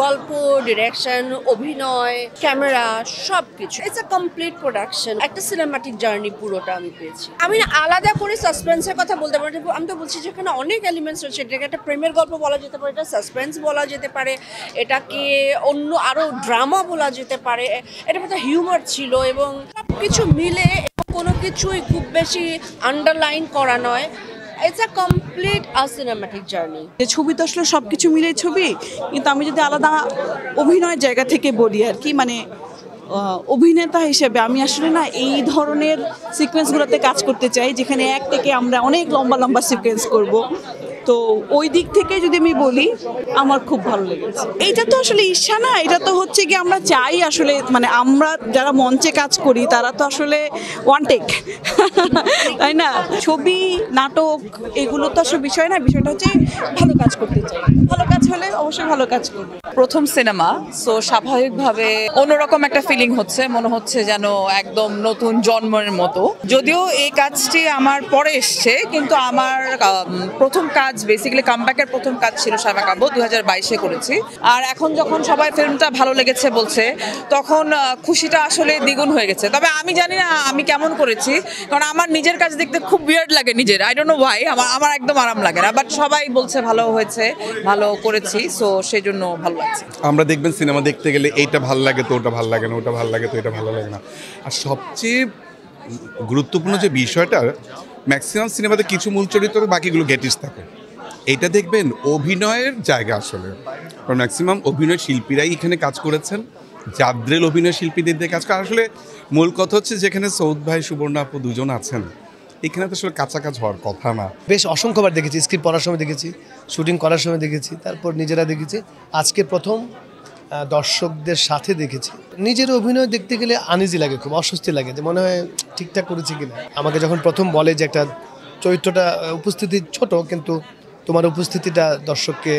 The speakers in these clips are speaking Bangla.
গল্প, ডিরেকশন, অভিনয়, ক্যামেরা সবকিছু। ইটস আ কমপ্লিট প্রোডাকশন, একটা সিনেম্যাটিক জার্নি পুরোটা আমি পেয়েছি। আমি আলাদা করে সাসপেন্সের কথা বলতে পারি, আমি তো বলছি যেখানে অনেক এলিমেন্টস রয়েছে। এটাকে একটা প্রেমের গল্প বলা যেতে পারে, এটা সাসপেন্স বলা যেতে পারে, এটাকে অন্য আরও ড্রামা বলা যেতে পারে, এটার মধ্যে হিউমার ছিল এবং সব কিছু মিলে কোনো কিছুই খুব বেশি আন্ডারলাইন করা নয়। It's a complete cinematic journey. ছবি তো আসলে সব কিছু মিলে ছবি, কিন্তু আমি যদি আলাদা অভিনয়ের জায়গা থেকে বলি আর কি, মানে অভিনেতা হিসেবে আমি আসলে না এই ধরনের সিকোয়েন্সগুলোতে কাজ করতে চাই, যেখানে এক থেকে আমরা অনেক লম্বা লম্বা সিকোয়েন্স করব। তো ওই দিক থেকে যদি আমি বলি, আমার খুব ভালো লেগেছে। এইটা তো আসলে ইচ্ছা না, এটা তো হচ্ছে কি আমরা চাই আসলে, মানে আমরা যারা মঞ্চে কাজ করি তারা তো আসলে ওয়ান টেক, তাই না? ছবি, নাটক এগুলো তো আসলে বিষয় না, বিষয়টা হচ্ছে ভালো কাজ করতে চাই। ভালো কাজ হলে অবশ্যই ভালো কাজ করব। প্রথম সিনেমা, সো স্বাভাবিকভাবে অন্যরকম একটা ফিলিং হচ্ছে, মনে হচ্ছে যেন একদম নতুন জন্মের মতো। যদিও এই কাজটি আমার পরে এসছে, কিন্তু আমার প্রথম কাজ বেসিক্যালি কামব্যাকের প্রথম কাজ ছিল শামা কাব্য, 2022-এ করেছি। আর এখন যখন সবাই ফিল্মটা ভালো লেগেছে বলছে, তখন খুশিটা আসলে দ্বিগুণ হয়ে গেছে। তবে আমি জানি না আমি কেমন করেছি, কারণ আমার নিজের কাজ দেখতে খুব উইয়ার্ড লাগে নিজের, আই ডোন্ট নো ওয়াই, আমার একদম আরাম লাগে না। বাট সবাই বলছে ভালো হয়েছে, ভালো করেছি, সো সেই জন্য ভালো লাগছে। আমরা দেখবেন সিনেমা দেখতে গেলে এইটা ভালো লাগে তো ওটা ভালো লাগে না, ওটা ভালো লাগে তো এটা ভালো লাগে না। আর সবচেয়ে গুরুত্বপূর্ণ যে বিষয়টা, ম্যাক্সিমাম সিনেমাতে কিছু মূল চরিত্র, বাকিগুলো গেটিস থাকে। এটা দেখবেন অভিনয়ের জায়গা আসলে, কারণ ম্যাক্সিমাম অভিনয় শিল্পীরাই এখানে কাজ করেছেন, জাদ্রেল অভিনয় শিল্পীদের দিয়ে কাজ করা। আসলে মূল কথা হচ্ছে যেখানে সৌদ ভাই, সুবর্ণা আপু দুজন আছেন, এখানে তো আসলে কাছাকাছি হওয়ার কথা না। বেশ অসংখ্যবার দেখেছি, স্ক্রিপ্ট পড়ার সময় দেখেছি, শুটিং করার সময় দেখেছি, তারপর নিজেরা দেখেছি, আজকে প্রথম দর্শকদের সাথে দেখেছি। নিজের অভিনয় দেখতে গেলে আনইজি লাগে, খুব অস্বস্তি লাগে, যে মনে হয় ঠিকঠাক করেছি কিনা। আমাকে যখন প্রথম বলে যে একটা চরিত্রটা উপস্থিতি ছোট, কিন্তু তোমার উপস্থিতিটা দর্শককে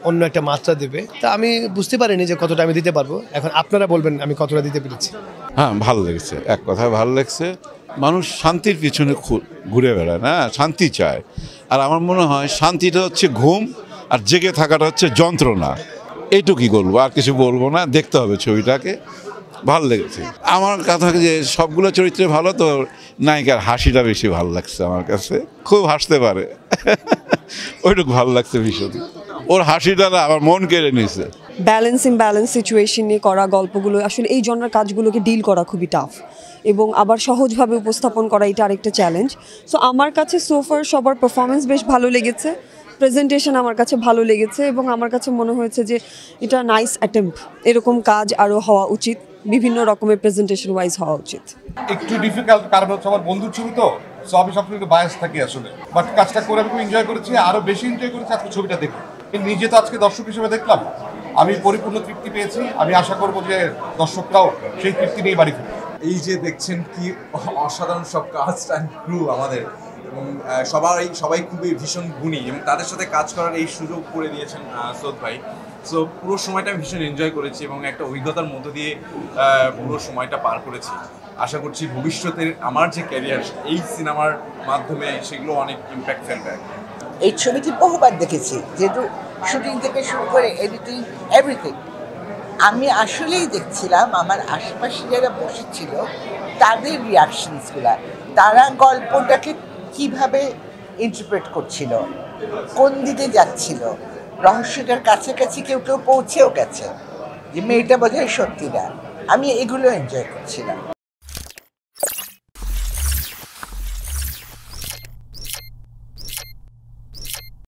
অন্য একটা মাত্রা দেবে, তা আমি বুঝতে পারিনি যে কতটা আমি দিতে পারবো। এখন আপনারা বলবেন আমি কতটা দিতে পেরেছি। হ্যাঁ, ভালো লেগেছে, এক কথায় ভালো লেগেছে। মানুষ শান্তির পিছনে ঘুরে বেড়ায় না, শান্তি চায়। আর আমার মনে হয় শান্তিটা হচ্ছে ঘুম, আর জেগে থাকাটা হচ্ছে যন্ত্রণা। এইটুকুই বলবো, আর কিছু বলবো না। দেখতে হবে ছবিটাকে, ভালো লেগেছে। আমার কথা যে সবগুলো চরিত্রে ভালো, তো নায়িকার হাসিটা বেশি ভালো লাগছে আমার কাছে, খুব হাসতে পারে, ওইটুকু ভালো লাগছে ভীষণ। ওর হাসিটা না আমার মন কেড়ে নিয়েছে। ব্যালেন্স ইমব্যালেন্স সিচুয়েশন নিয়ে করা গল্পগুলো, আসলে এই জনের কাজগুলোকে ডিল করা খুবই টাফ, এবং আবার সহজভাবে উপস্থাপন করা এটা আরেকটা চ্যালেঞ্জ। সো আমার কাছে সোফার সবার পারফরমেন্স বেশ ভালো লেগেছে, প্রেজেন্টেশন আমার কাছে ভালো লেগেছে, এবং আমার কাছে মনে হয়েছে যে এটা নাইস অ্যাটেম্প। এরকম কাজ আরও হওয়া উচিত, বিভিন্ন রকমের প্রেজেন্টেশন ওয়াইজ হওয়া উচিত। একটু ডিফিকাল্ট, কারণ হচ্ছে আমার বন্ধুর ছবি তো, সো আমি সবসময় একটু বায়াস থাকি আসলে। বাট কাজটা করে আমি খুব এনজয় করেছি, আরও বেশি এনজয় করেছি আজকে ছবিটা দেখে। নিজে তো আজকে দর্শক হিসেবে দেখলাম, আমি পরিপূর্ণ তৃপ্তি পেয়েছি। আমি আশা করবো যে দর্শকরাও সেই তৃপ্তি নিয়ে বাড়ি ফিরবে। এই যে দেখছেন কি অসাধারণ সব কাস্ট অ্যান্ড ক্রু আমাদের, এবং সবাই খুবই ভীষণ গুণী, এবং তাদের সাথে কাজ করার এই সুযোগ করে দিয়েছেন সৌদ ভাই। সো পুরো সময়টা আমি ভীষণ এনজয় করেছি, এবং একটা অভিজ্ঞতার মধ্য দিয়ে পুরো সময়টা পার করেছি। আশা করছি ভবিষ্যতের আমার যে ক্যারিয়ার এই সিনেমার মাধ্যমে, সেগুলো অনেক ইম্প্যাক্ট ফেলবে। এই ছবিটি বহুবার দেখেছি, যেহেতু শুটিং থেকে শুরু করে এডিটিং এভরিথিং। আমি আসলেই দেখছিলাম আমার আশেপাশে যারা বসেছিল তাদের রিয়াকশনসগুলো, তারা গল্পটাকে কিভাবে ইন্টারপ্রেট করছিল, কোন দিকে যাচ্ছিল, রহস্যটার কাছাকাছি কেউ কেউ পৌঁছেও গেছে যে মেয়েটা বোধহয় সত্যি না। আমি এগুলো এনজয় করছিলাম।